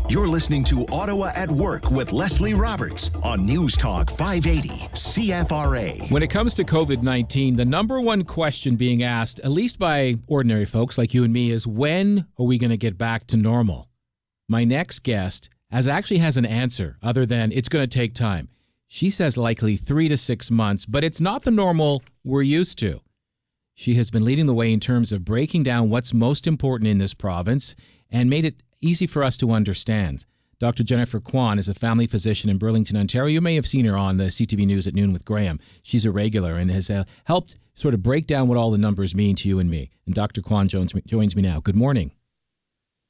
You're listening to Ottawa at Work with Leslie Roberts on News Talk 580 CFRA. When it comes to COVID-19, the number one question being asked, at least by ordinary folks like you and me, is when are we going to get back to normal? My next guest actually has an answer other than it's going to take time. She says likely 3 to 6 months, but it's not the normal we're used to. She has been leading the way in terms of breaking down what's most important in this province and made it easy for us to understand. Dr. Jennifer Kwan is a family physician in Burlington, Ontario. You may have seen her on the CTV News at Noon with Graham. She's a regular and has helped sort of break down what all the numbers mean to you and me. And Dr. Kwan joins me now. Good morning.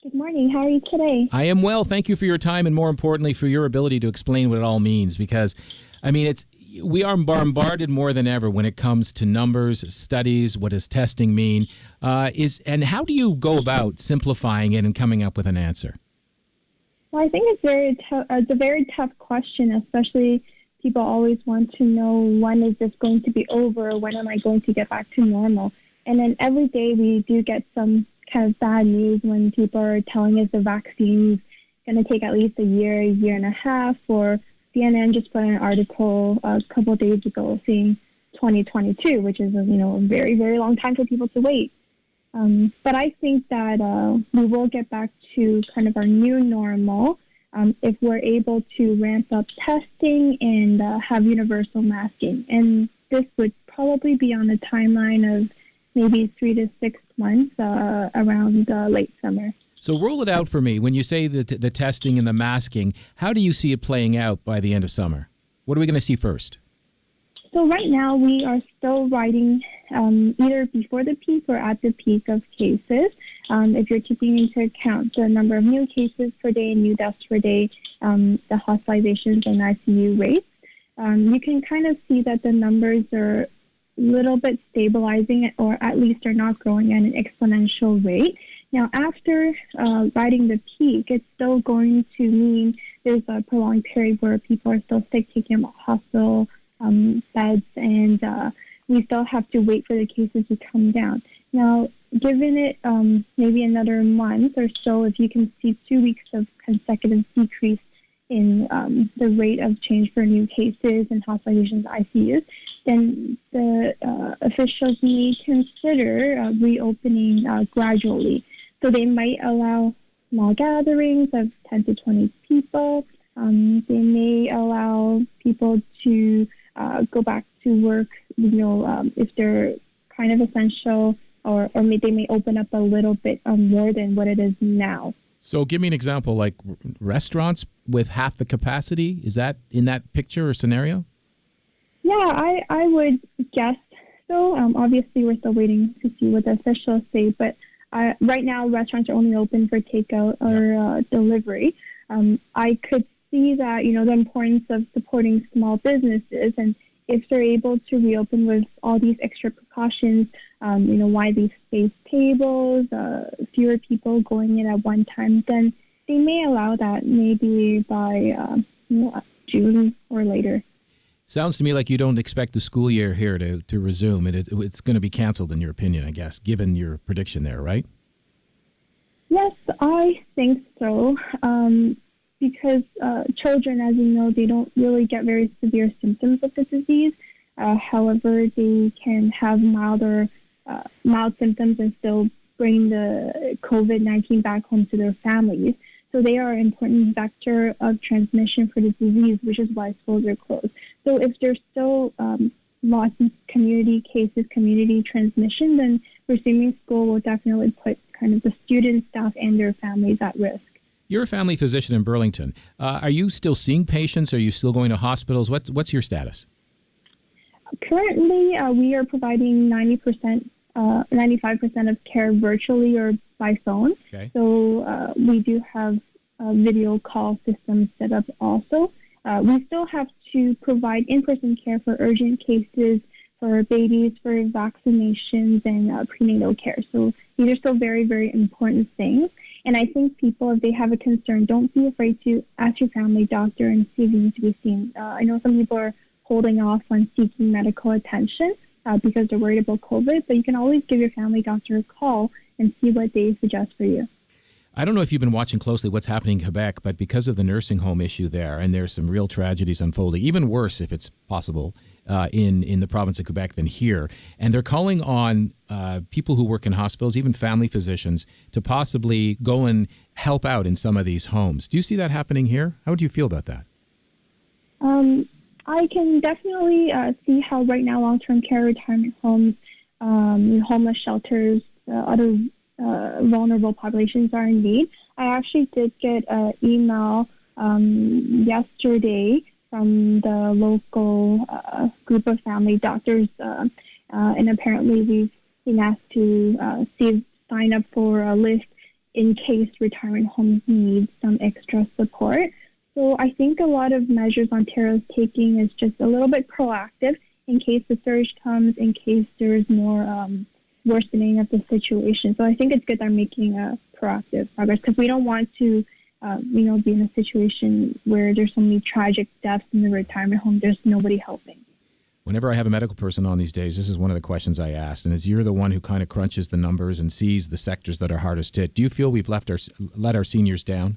Good morning. How are you today? I am well. Thank you for your time and, more importantly, for your ability to explain what it all means, because, I mean, we are bombarded more than ever when it comes to numbers, studies, what does testing mean, and how do you go about simplifying it and coming up with an answer? Well, I think it's a very tough question, especially people always want to know, when is this going to be over? When am I going to get back to normal? And then every day we do get some kind of bad news when people are telling us the vaccine's going to take at least a year and a half, or CNN just put an article a couple of days ago saying 2022, which is a very, very long time for people to wait. But I think that we will get back to kind of our new normal if we're able to ramp up testing and have universal masking. And this would probably be on a timeline of maybe 3 to 6 months around late summer. So roll it out for me. When you say the testing and the masking, how do you see it playing out by the end of summer? What are we going to see first? So right now we are still riding either before the peak or at the peak of cases. If you're taking into account the number of new cases per day, new deaths per day, the hospitalizations and ICU rates, you can kind of see that the numbers are a little bit stabilizing, or at least are not growing at an exponential rate. Now, after riding the peak, it's still going to mean there's a prolonged period where people are still sick, taking up hospital beds, and we still have to wait for the cases to come down. Now, given it maybe another month or so, if you can see 2 weeks of consecutive decrease in the rate of change for new cases and hospitalizations, ICUs, then the officials may consider reopening gradually. So they might allow small gatherings of 10 to 20 people. They may allow people to go back to work, if they're kind of essential, or they may open up a little bit more than what it is now. So give me an example, like restaurants with half the capacity. Is that in that picture or scenario? Yeah, I would guess so. Obviously, we're still waiting to see what the officials say, but right now, restaurants are only open for takeout or delivery. I could see that, the importance of supporting small businesses, and if they're able to reopen with all these extra precautions, widely spaced tables, fewer people going in at one time, then they may allow that maybe by June or later. Sounds to me like you don't expect the school year here to resume. It's going to be canceled, in your opinion, I guess, given your prediction there, right? Yes, I think so. Because children, as you know, they don't really get very severe symptoms of the disease. However, they can have mild symptoms and still bring the COVID-19 back home to their families. So they are an important vector of transmission for the disease, which is why schools are closed. So if there's still lots of community cases, community transmission, then resuming school will definitely put kind of the students, staff, and their families at risk. You're a family physician in Burlington. Are you still seeing patients? Are you still going to hospitals? What's your status? Currently, we are providing 95% of care virtually or by phone. Okay. So we do have a video call system set up also. We still have to provide in-person care for urgent cases, for babies, for vaccinations, and prenatal care. So these are still very, very important things. And I think people, if they have a concern, don't be afraid to ask your family doctor and see if you need to be seen. I know some people are holding off on seeking medical attention because they're worried about COVID, but you can always give your family doctor a call and see what they suggest for you. I don't know if you've been watching closely what's happening in Quebec, but because of the nursing home issue there, and there's some real tragedies unfolding, even worse if it's possible, in the province of Quebec than here. And they're calling on people who work in hospitals, even family physicians, to possibly go and help out in some of these homes. Do you see that happening here? How do you feel about that? I can definitely see how right now long-term care retirement homes, homeless shelters, other vulnerable populations are in need. I actually did get an email yesterday from the local group of family doctors, and apparently we've been asked to sign up for a list in case retirement homes need some extra support. So I think a lot of measures Ontario is taking is just a little bit proactive in case the surge comes, in case there's more worsening of the situation. So I think it's good they're making a proactive progress because we don't want to, be in a situation where there's so many tragic deaths in the retirement home. There's nobody helping. Whenever I have a medical person on these days, this is one of the questions I asked, and as you're the one who kind of crunches the numbers and sees the sectors that are hardest hit, do you feel we've let our seniors down?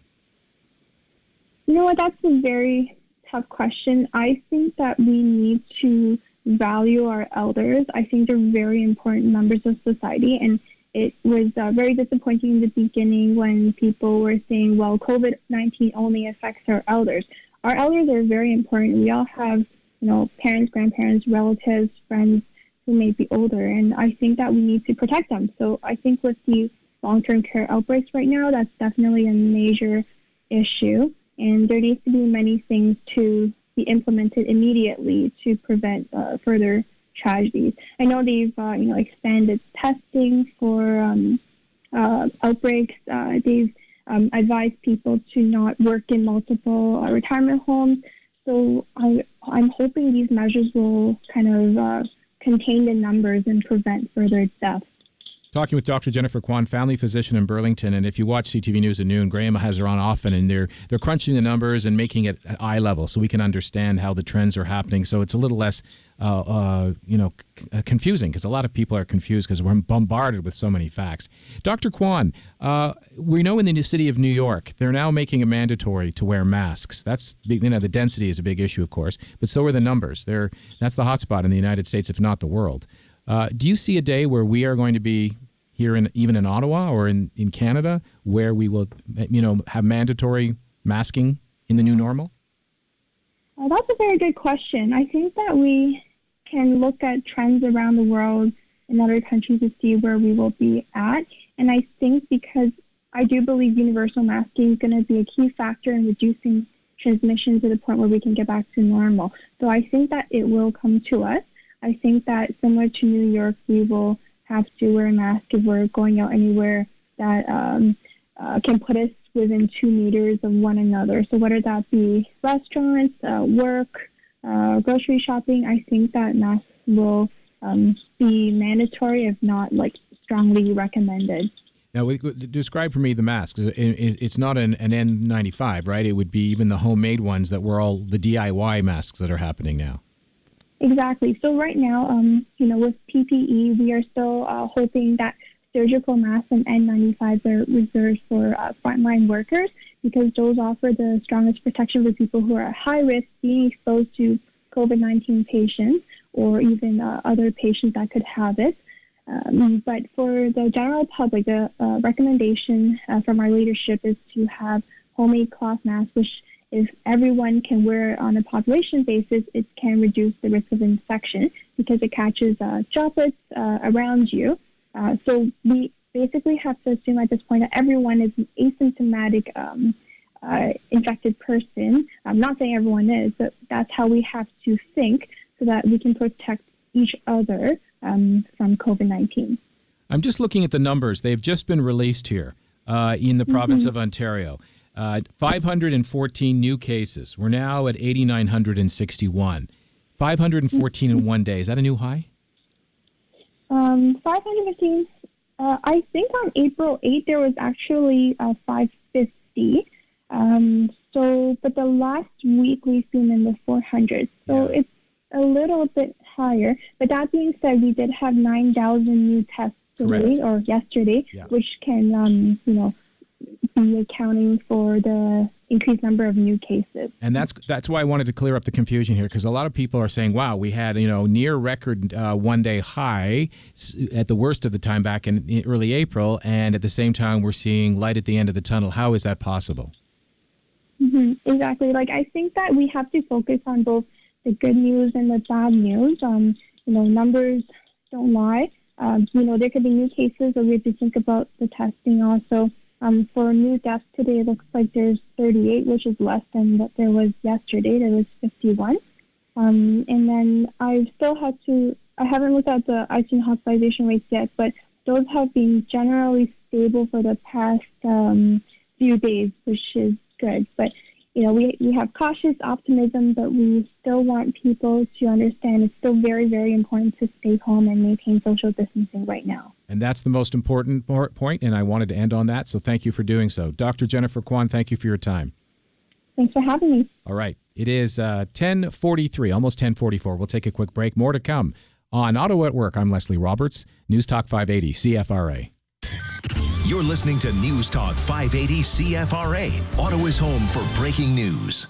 You know what? That's a very tough question. I think that we need to value our elders. I think they're very important members of society, and it was very disappointing in the beginning when people were saying, well, COVID-19 only affects our elders. Our elders are very important. We all have, parents, grandparents, relatives, friends who may be older, and I think that we need to protect them. So I think with the long-term care outbreaks right now, that's definitely a major issue. And there needs to be many things to be implemented immediately to prevent further tragedies. I know they've, expanded testing for outbreaks. They've advised people to not work in multiple retirement homes. So I'm hoping these measures will kind of contain the numbers and prevent further deaths. Talking with Dr. Jennifer Kwan, family physician in Burlington, and if you watch CTV News at noon, Graham has her on often, and they're crunching the numbers and making it at eye level so we can understand how the trends are happening. So it's a little less, confusing because a lot of people are confused because we're bombarded with so many facts. Dr. Kwan, we know in the city of New York they're now making it mandatory to wear masks. That's the density is a big issue, of course, but so are the numbers. That's the hotspot in the United States, if not the world. Do you see a day where we are going to be here even in Ottawa or in Canada where we will, have mandatory masking in the new normal? That's a very good question. I think that we can look at trends around the world in other countries to see where we will be at. And I think because I do believe universal masking is going to be a key factor in reducing transmission to the point where we can get back to normal. So I think that it will come to us. I think that similar to New York, we will have to wear a mask if we're going out anywhere that can put us within 2 meters of one another. So whether that be restaurants, work, grocery shopping, I think that masks will be mandatory, if not strongly recommended. Now, describe for me the masks. It's not an N95, right? It would be even the homemade ones that were all the DIY masks that are happening now. Exactly. So right now, with PPE, we are still hoping that surgical masks and N95s are reserved for frontline workers because those offer the strongest protection for people who are at high risk being exposed to COVID-19 patients or even other patients that could have it. But for the general public, the recommendation from our leadership is to have homemade cloth masks, which if everyone can wear it on a population basis, it can reduce the risk of infection because it catches droplets around you. So we basically have to assume at this point that everyone is an asymptomatic infected person. I'm not saying everyone is, but that's how we have to think so that we can protect each other from COVID-19. I'm just looking at the numbers. They've just been released here in the province of Ontario. 514 new cases. We're now at 8,961. 514 in one day. Is that a new high? 515. I think on April 8th there was actually 550. But the last week we've seen in the 400s. So it's a little bit higher. But that being said, we did have 9,000 new tests today or yesterday, which can, be accounting for the increased number of new cases. And that's why I wanted to clear up the confusion here, because a lot of people are saying, wow, we had, near record one-day high at the worst of the time back in early April, and at the same time we're seeing light at the end of the tunnel. How is that possible? Mm-hmm, exactly. I think that we have to focus on both the good news and the bad news. Numbers don't lie. There could be new cases, but we have to think about the testing also. For new deaths today, it looks like there's 38, which is less than what there was yesterday. There was 51. And then I haven't looked at the ICU and hospitalization rates yet, but those have been generally stable for the past few days, which is good. But we have cautious optimism, but we still want people to understand it's still very, very important to stay home and maintain social distancing right now. And that's the most important point, and I wanted to end on that, so thank you for doing so. Dr. Jennifer Kwan, thank you for your time. Thanks for having me. All right. It is 10:43, almost 10:44. We'll take a quick break. More to come on Ottawa at Work. I'm Leslie Roberts, News Talk 580, CFRA. You're listening to News Talk 580 CFRA, Ottawa's home for breaking news.